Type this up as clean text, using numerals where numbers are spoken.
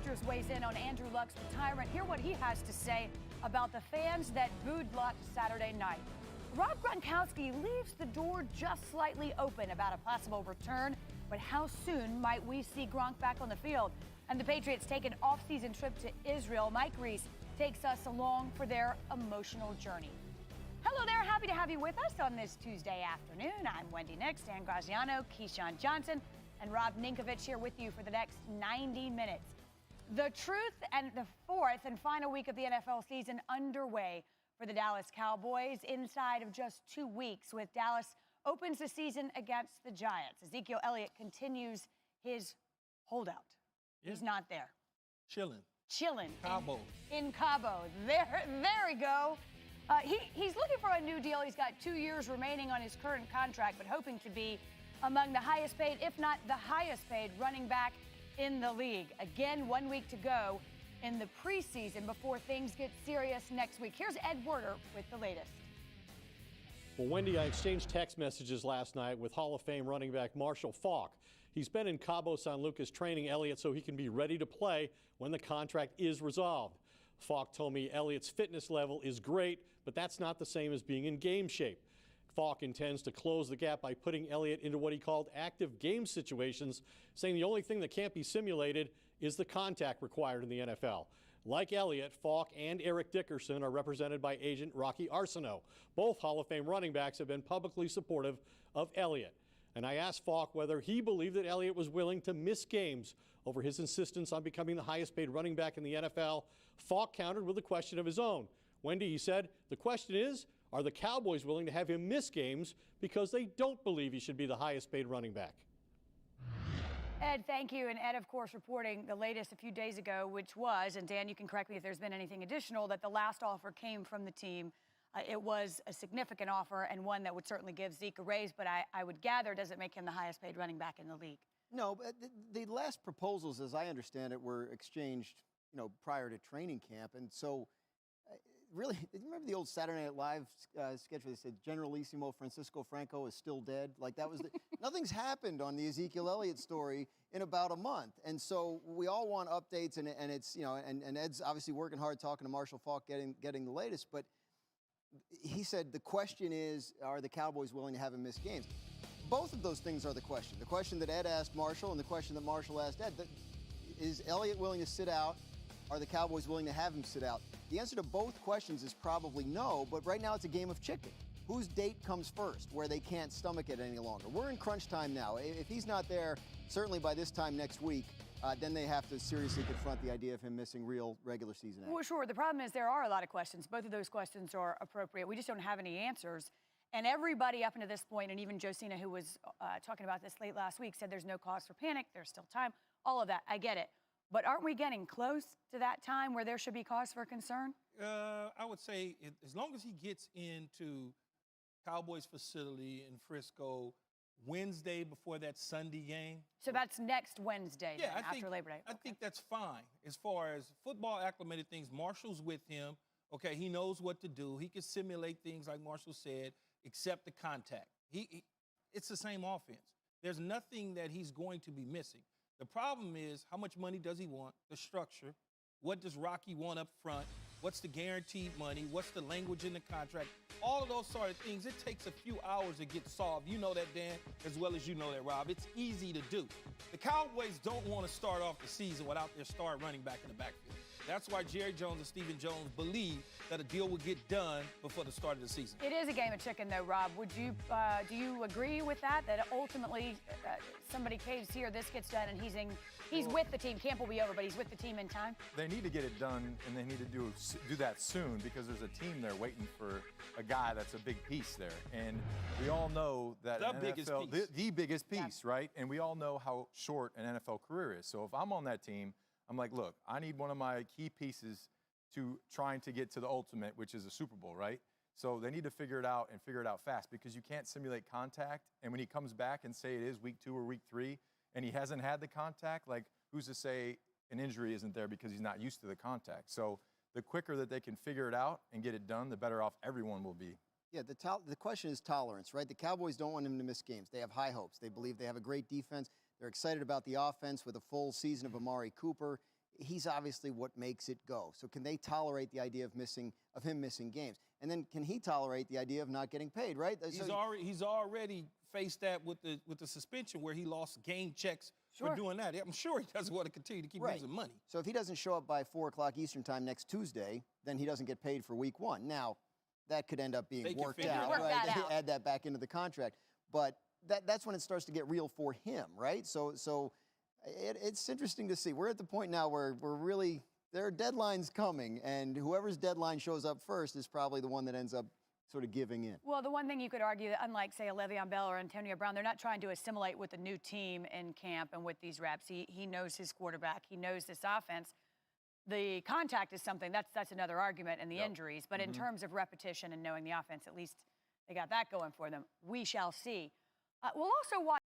Raptors weighs in on Andrew Luck's retirement. Hear what he has to say about the fans that booed Luck Saturday night. Rob Gronkowski leaves the door just slightly open about a possible return, but how soon might we see Gronk back on the field? And the Patriots take an off-season trip to Israel. Mike Reese takes us along for their emotional journey. Hello there, happy to have you with us on this Tuesday afternoon. I'm Wendy Nix, Dan Graziano, Keyshawn Johnson, and Rob Ninkovich here with you for the next 90 minutes. The truth and the fourth and final week of the NFL season underway for the Dallas Cowboys inside of just 2 weeks, with Dallas opens the season against the Giants. Ezekiel Elliott continues his holdout. Yeah. He's not there. Chilling. Cabo. In Cabo. There we go. He's looking for a new deal. He's got 2 years remaining on his current contract, but hoping to be among the highest paid, if not the highest paid, running back in the league. Again, 1 week to go in the preseason before things get serious next week. Here's Ed Werder with the latest. Well, Wendy, I exchanged text messages last night with Hall of Fame running back Marshall Faulk. He's been in Cabo San Lucas training Elliott so he can be ready to play when the contract is resolved. Faulk told me Elliott's fitness level is great, but that's not the same as being in game shape. Faulk intends to close the gap by putting Elliott into what he called active game situations, saying the only thing that can't be simulated is the contact required in the NFL. Like Elliott, Faulk and Eric Dickerson are represented by agent Rocky Arsenault. Both Hall of Fame running backs have been publicly supportive of Elliott. And I asked Faulk whether he believed that Elliott was willing to miss games over his insistence on becoming the highest paid running back in the NFL. Faulk countered with a question of his own. Wendy, he said, the question is, are the Cowboys willing to have him miss games because they don't believe he should be the highest paid running back? Ed, thank you. And Ed, of course, reporting the latest a few days ago, which was, and Dan, you can correct me if there's been anything additional, that the last offer came from the team. It was a significant offer and one that would certainly give Zeke a raise, but I would gather doesn't make him the highest paid running back in the league. No, but the last proposals, as I understand it, were exchanged, prior to training camp. And so, really, remember the old Saturday Night Live sketch where they said Generalissimo Francisco Franco is still dead? Like that was nothing's happened on the Ezekiel Elliott story in about a month. And so we all want updates, and it's, and Ed's obviously working hard talking to Marshall Faulk, getting the latest. But he said the question is, are the Cowboys willing to have him miss games? Both of those things are the question. The question that Ed asked Marshall and the question that Marshall asked Ed. Is Elliott willing to sit out? Are the Cowboys willing to have him sit out? The answer to both questions is probably no, but right now it's a game of chicken. Whose date comes first, where they can't stomach it any longer? We're in crunch time now. If he's not there, certainly by this time next week, then they have to seriously confront the idea of him missing real regular season action. Well, sure. The problem is there are a lot of questions. Both of those questions are appropriate. We just don't have any answers. And everybody up until this point, and even Josina, who was talking about this late last week, said there's no cause for panic. There's still time. All of that. I get it. But aren't we getting close to that time where there should be cause for concern? I would say as long as he gets into Cowboys facility in Frisco Wednesday before that Sunday game. So that's next Wednesday, yeah, after Labor Day. I think that's fine. As far as football acclimated things, Marshall's with him. Okay, he knows what to do. He can simulate things like Marshall said, except the contact. It's the same offense. There's nothing that he's going to be missing. The problem is, how much money does he want? The structure. What does Rocky want up front? What's the guaranteed money? What's the language in the contract? All of those sort of things, it takes a few hours to get solved. You know that, Dan, as well as you know that, Rob. It's easy to do. The Cowboys don't want to start off the season without their star running back in the backfield. That's why Jerry Jones and Stephen Jones believe that a deal will get done before the start of the season. It is a game of chicken, though, Rob. Would you do you agree with that? That ultimately somebody caves here, this gets done, and he's with the team. Camp will be over, but he's with the team in time. They need to get it done, and they need to do that soon because there's a team there waiting for a guy that's a big piece there. And we all know that the biggest piece. The biggest piece, right? And we all know how short an NFL career is. So if I'm on that team, I'm like, look, I need one of my key pieces to trying to get to the ultimate, which is a Super Bowl, right? So they need to figure it out and figure it out fast because you can't simulate contact. And when he comes back and say it is week 2 or week 3 and he hasn't had the contact, like who's to say an injury isn't there because he's not used to the contact? So the quicker that they can figure it out and get it done, the better off everyone will be. Yeah, the question is tolerance, right? The Cowboys don't want him to miss games. They have high hopes. They believe they have a great defense. They're excited about the offense with a full season of Amari Cooper. he's obviously what makes it go. So can they tolerate the idea of him missing games? And then can he tolerate the idea of not getting paid, right? He's already faced that with the suspension where he lost game checks for doing that. I'm sure he doesn't want to continue to keep losing money. So if he doesn't show up by 4 o'clock Eastern time next Tuesday, then he doesn't get paid for week 1. Now, that could end up being worked out, right? They add that back into the contract. But that's when it starts to get real for him, right? So it's interesting to see. We're at the point now where there are deadlines coming, and whoever's deadline shows up first is probably the one that ends up sort of giving in. Well, the one thing you could argue, that unlike, say, a Le'Veon Bell or Antonio Brown, they're not trying to assimilate with a new team in camp and with these reps. He knows his quarterback. He knows this offense. The contact is something, that's another argument, and the injuries. But in terms of repetition and knowing the offense, at least they got that going for them. We shall see. We'll also watch.